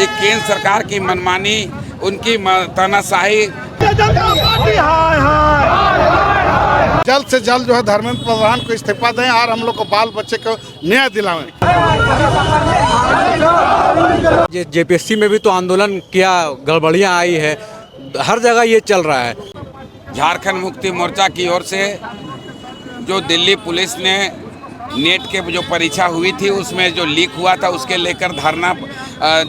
एक केंद्र सरकार की मनमानी, उनकी तानाशाही। जल्द से जल्द जो है धर्मेंद्र प्रधान को इस्तीफा दें और हम लोग को बाल बच्चे को न्याय दिलाएं। जेपीएससी में भी तो आंदोलन किया, गड़बड़ियां आई है, हर जगह ये चल रहा है। झारखंड मुक्ति मोर्चा की ओर से जो दिल्ली पुलिस ने नेट के जो परीक्षा हुई थी उसमें जो लीक हुआ था उसके लेकर धरना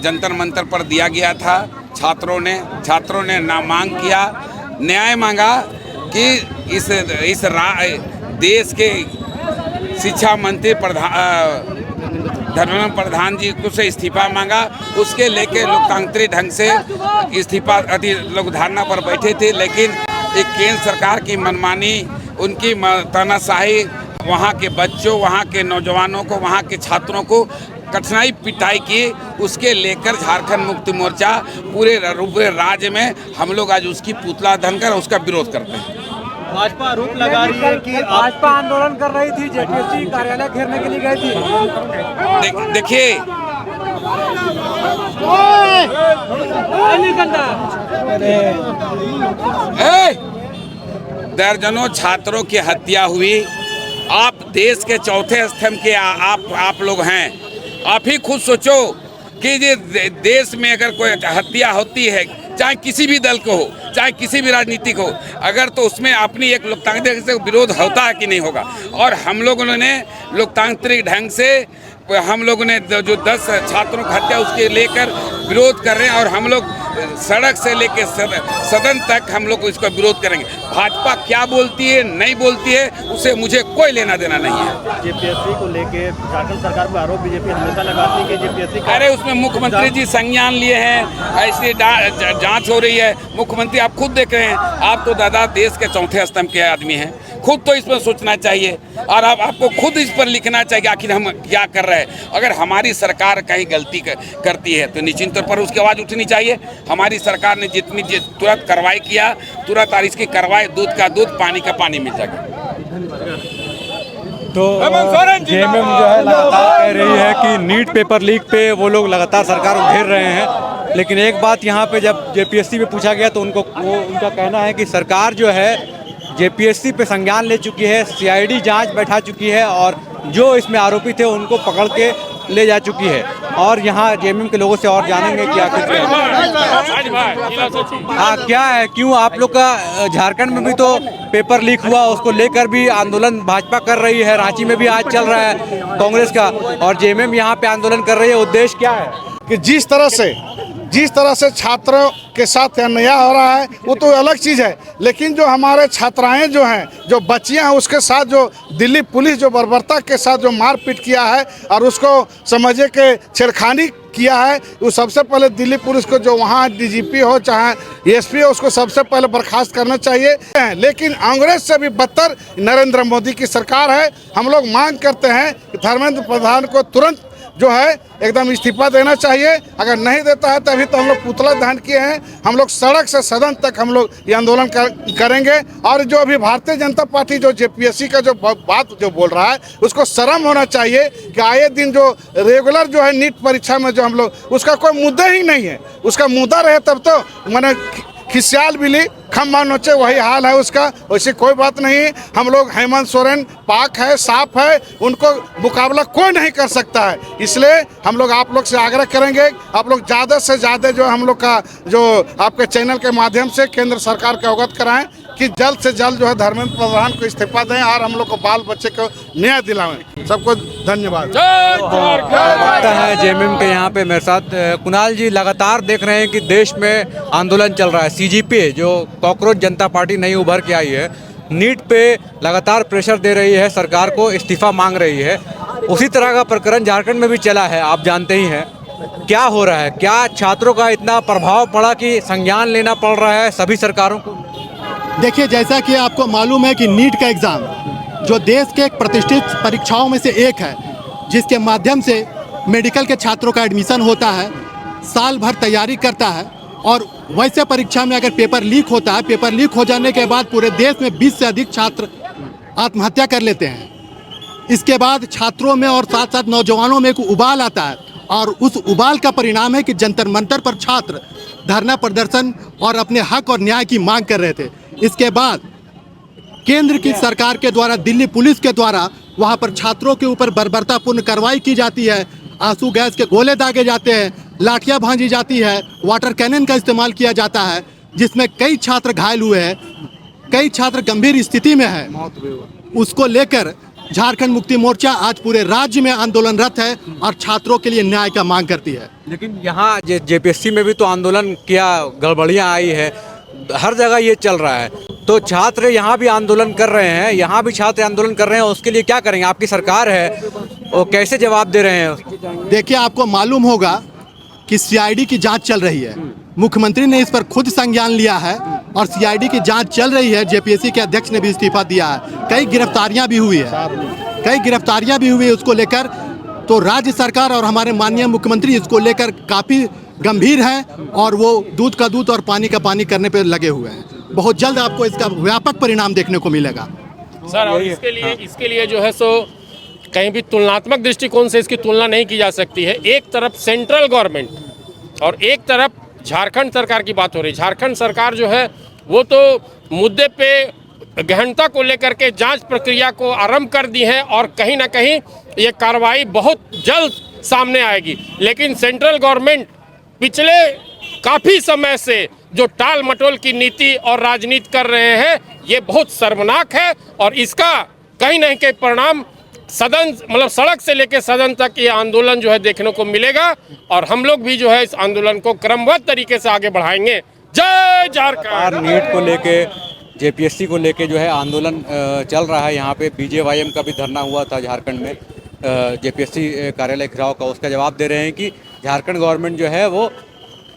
जंतर मंतर पर दिया गया था। छात्रों ने मांग किया, न्याय मांगा कि इस देश के शिक्षा मंत्री धर्मेंद्र प्रधान जी को से इस्तीफा मांगा। उसके लेके लोकतांत्रिक ढंग से इस्तीफा लोग धरना पर बैठे थे, लेकिन एक केंद्र सरकार की मनमानी, उनकी तानाशाही वहाँ के बच्चों, वहाँ के नौजवानों को, वहाँ के छात्रों को कठिनाई पिटाई की। उसके लेकर झारखंड मुक्ति मोर्चा पूरे राज्य में हम लोग आज उसकी पुतला दहन कर उसका विरोध करते हैं। भाजपा आरोप लगा रही है कि भाजपा आंदोलन कर रही थी, जेपीएससी कार्यालय घेरने के लिए गई थी। देखिए, दर्जनों छात्रों की हत्या हुई। आप देश के चौथे स्तंभ के आप लोग हैं। आप ही खुद सोचो कि देश में अगर कोई हत्या होती है, चाहे किसी भी दल को हो, चाहे किसी भी राजनीतिक हो, अगर तो उसमें अपनी एक लोकतांत्रिक से विरोध होता है कि नहीं होगा। और हम लोगों ने लोकतांत्रिक ढंग से हम लोगों ने जो 10 छात्रों की हत्या उसके लेकर विरोध कर रहे हैं और हम लोग सड़क से लेकर सदन तक हम लोग इसका विरोध करेंगे। भाजपा क्या बोलती है नहीं बोलती है उससे मुझे कोई लेना देना नहीं है। जेपीएससी को लेके झारखंड सरकार पर आरोप बीजेपी हमेशा लगाती है कि जेपीएससी, अरे उसमें मुख्यमंत्री जी संज्ञान लिए हैं, ऐसी जांच हो रही है। मुख्यमंत्री आप खुद देख रहे हैं, आप तो दादा देश के चौथे स्तंभ के आदमी हैं, खुद तो इसमें सोचना चाहिए और आपको खुद इस पर लिखना चाहिए आखिर हम क्या कर रहे हैं। अगर हमारी सरकार कहीं गलती करती है तो निश्चित तौर पर उसकी आवाज़ उठनी चाहिए। हमारी सरकार ने जितनी तुरंत कार्रवाई किया, तुरंत और इसकी कार्रवाई, दूध का दूध, पानी का पानी मिल जाएगा। तो जेएमएम जो है लगातार कह रही है कि नीट पेपर लीक पे वो लोग लगातार सरकार को घेर रहे हैं, लेकिन एक बात यहाँ पे जब जेपीएससी पे पूछा गया तो उनका कहना है कि सरकार जो है जेपीएससी पे संज्ञान ले चुकी है, सीआईडी जांच बैठा चुकी है और जो इसमें आरोपी थे उनको पकड़ के ले जा चुकी है। और यहाँ जेएमएम के लोगों से और जानेंगे कि आखिर क्या है, क्यों आप लोग का झारखंड में भी तो पेपर लीक हुआ, उसको लेकर भी आंदोलन भाजपा कर रही है, रांची में भी आज चल रहा है कांग्रेस का, और जेएमएम यहाँ पे आंदोलन कर रही है। उद्देश्य क्या है कि जिस तरह से छात्रों के साथ अन्याय हो रहा है वो तो अलग चीज़ है, लेकिन जो हमारे छात्राएं जो हैं, जो बच्चियां हैं, उसके साथ जो दिल्ली पुलिस जो बर्बरता के साथ जो मारपीट किया है और उसको समझे कि छेड़खानी किया है, वो सबसे पहले दिल्ली पुलिस को जो वहाँ डीजीपी हो चाहे एसपी हो उसको सबसे पहले बर्खास्त करना चाहिए। लेकिन कांग्रेस से भी बदतर नरेंद्र मोदी की सरकार है। हम लोग मांग करते हैं कि धर्मेंद्र प्रधान को तुरंत जो है एकदम इस्तीफा देना चाहिए। अगर नहीं देता है तभी तो हम लोग पुतला दहन किए हैं। हम लोग सड़क से सदन तक हम लोग ये आंदोलन करेंगे। और जो अभी भारतीय जनता पार्टी जो जेपीएससी का जो बात जो बोल रहा है उसको शर्म होना चाहिए कि आए दिन जो रेगुलर जो है नीट परीक्षा में जो हम लोग उसका कोई मुद्दा ही नहीं है। उसका मुद्दा रहे तब तो मैंने खिसियाल बिली खम्बा नोचे, वही हाल है उसका। वैसे कोई बात नहीं। हम लोग हेमंत सोरेन पाक है, साफ है, उनको मुकाबला कोई नहीं कर सकता है। इसलिए हम लोग आप लोग से आग्रह करेंगे, आप लोग ज़्यादा से ज़्यादा जो हम लोग का जो आपके चैनल के माध्यम से केंद्र सरकार को अवगत कराएं कि जल्द से जल्द जो है धर्मेंद्र प्रधान को इस्तीफा दें और हम लोग को बाल बच्चे को न्याय दिलाएं। सबको धन्यवाद। है जेएमएम के यहाँ पे मेरे साथ कुणाल जी लगातार देख रहे हैं कि देश में आंदोलन चल रहा है। सीजीपी जो कॉकरोच जनता पार्टी नई उभर के आई है, नीट पे लगातार प्रेशर दे रही है, सरकार को इस्तीफा मांग रही है। उसी तरह का प्रकरण झारखंड में भी चला है, आप जानते ही हैं। क्या हो रहा है, क्या छात्रों का इतना प्रभाव पड़ा कि संज्ञान लेना पड़ रहा है सभी सरकारों को? देखिए, जैसा कि आपको मालूम है कि नीट का एग्ज़ाम जो देश के एक प्रतिष्ठित परीक्षाओं में से एक है, जिसके माध्यम से मेडिकल के छात्रों का एडमिशन होता है, साल भर तैयारी करता है, और वैसे परीक्षा में अगर पेपर लीक होता है, पेपर लीक हो जाने के बाद पूरे देश में 20 से अधिक छात्र आत्महत्या कर लेते हैं। इसके बाद छात्रों में और साथ साथ नौजवानों में एक उबाल आता है और उस उबाल का परिणाम है कि जंतर मंतर पर छात्र धरना प्रदर्शन और अपने हक और न्याय की मांग कर रहे थे। इसके बाद केंद्र की सरकार के द्वारा, दिल्ली पुलिस के द्वारा वहां पर छात्रों के ऊपर बर्बरतापूर्ण कार्रवाई की जाती है, आंसू गैस के गोले दागे जाते हैं, लाठियां भांजी जाती है, वाटर कैनन का इस्तेमाल किया जाता है, जिसमें कई छात्र घायल हुए हैं, कई छात्र गंभीर स्थिति में है। उसको लेकर झारखंड मुक्ति मोर्चा आज पूरे राज्य में आंदोलनरत है और छात्रों के लिए न्याय का मांग करती है। लेकिन यहाँ जेपीएससी में भी तो आंदोलन किया, गड़बड़ियाँ आई है, हर जगह ये चल रहा है, तो छात्र यहाँ भी आंदोलन कर रहे हैं, यहाँ भी छात्र आंदोलन कर रहे हैं, उसके लिए क्या करेंगे? आपकी सरकार है, वो कैसे जवाब दे रहे हैं? देखिए, आपको मालूम होगा कि सीआईडी की जांच चल रही है। मुख्यमंत्री ने इस पर खुद संज्ञान लिया है और सीआईडी की जांच चल रही है। जेपीएससी के अध्यक्ष ने भी इस्तीफा दिया है। कई गिरफ्तारियां भी हुई है उसको लेकर। तो राज्य सरकार और हमारे माननीय मुख्यमंत्री इसको लेकर काफ़ी गंभीर हैं और वो दूध का दूध और पानी का पानी करने पर लगे हुए हैं। बहुत जल्द आपको इसका व्यापक परिणाम देखने को मिलेगा। सर, और इसके लिए जो है सो कहीं भी तुलनात्मक दृष्टिकोण से इसकी तुलना नहीं की जा सकती है। एक तरफ सेंट्रल गवर्नमेंट और एक तरफ झारखंड सरकार की बात हो रही है। झारखंड सरकार जो है वो तो मुद्दे पे गहनता को लेकर के जांच प्रक्रिया को आरंभ कर दी है और कहीं ना कहीं ये कार्रवाई बहुत जल्द सामने आएगी। लेकिन सेंट्रल गवर्नमेंट पिछले काफ़ी समय से जो टाल मटोल की नीति और राजनीति कर रहे हैं, ये बहुत शर्मनाक है और इसका कहीं ना कहीं परिणाम सदन, मतलब सड़क से लेकर सदन तक ये आंदोलन जो है देखने को मिलेगा और हम लोग भी जो है इस आंदोलन को क्रमबद्ध तरीके से आगे बढ़ाएंगे। जय झारखंड। नीट को लेके, जेपीएससी को लेके जो है आंदोलन चल रहा है। यहाँ पे बीजेवाईएम का भी धरना हुआ था झारखंड में, जेपीएससी कार्यालय घिराव का। उसका जवाब दे रहे हैं कि झारखंड गवर्नमेंट जो है वो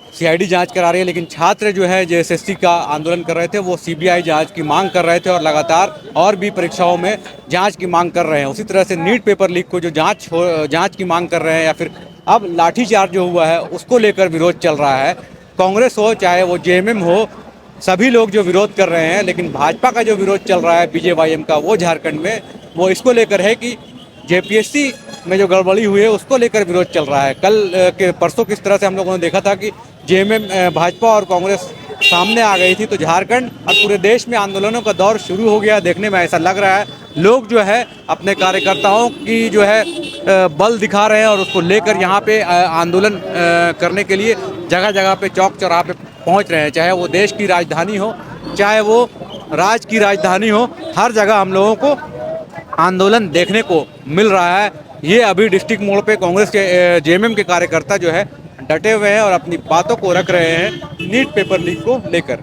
सीआईडी जांच करा रही है, लेकिन छात्र जो है जेएसएससी का आंदोलन कर रहे थे, वो सीबीआई जांच की मांग कर रहे थे और लगातार और भी परीक्षाओं में जांच की मांग कर रहे हैं। उसी तरह से नीट पेपर लीक को जो जांच की मांग कर रहे हैं, या फिर अब लाठीचार्ज जो हुआ है उसको लेकर विरोध चल रहा है। कांग्रेस हो चाहे वो जेएमएम हो, सभी लोग जो विरोध कर रहे हैं, लेकिन भाजपा का जो विरोध चल रहा है बीजेवाईएम का, वो झारखंड में वो इसको लेकर है कि जेपीएससी में जो गड़बड़ी हुई है उसको लेकर विरोध चल रहा है। कल के परसों किस तरह से हम लोगों ने देखा था कि जेएमएम, भाजपा और कांग्रेस सामने आ गई थी, तो झारखंड और पूरे देश में आंदोलनों का दौर शुरू हो गया। देखने में ऐसा लग रहा है लोग जो है अपने कार्यकर्ताओं की जो है बल दिखा रहे हैं और उसको लेकर यहाँ पे आंदोलन करने के लिए जगह जगह पे, चौक चौराहे पे पहुँच रहे हैं। चाहे वो देश की राजधानी हो, चाहे वो राज्य की राजधानी हो, हर जगह हम लोगों को आंदोलन देखने को मिल रहा है। ये अभी डिस्ट्रिक्ट मोड़ पे कांग्रेस के जेएमएम के कार्यकर्ता जो है डटे हुए हैं और अपनी बातों को रख रहे हैं नीट पेपर लीक को लेकर।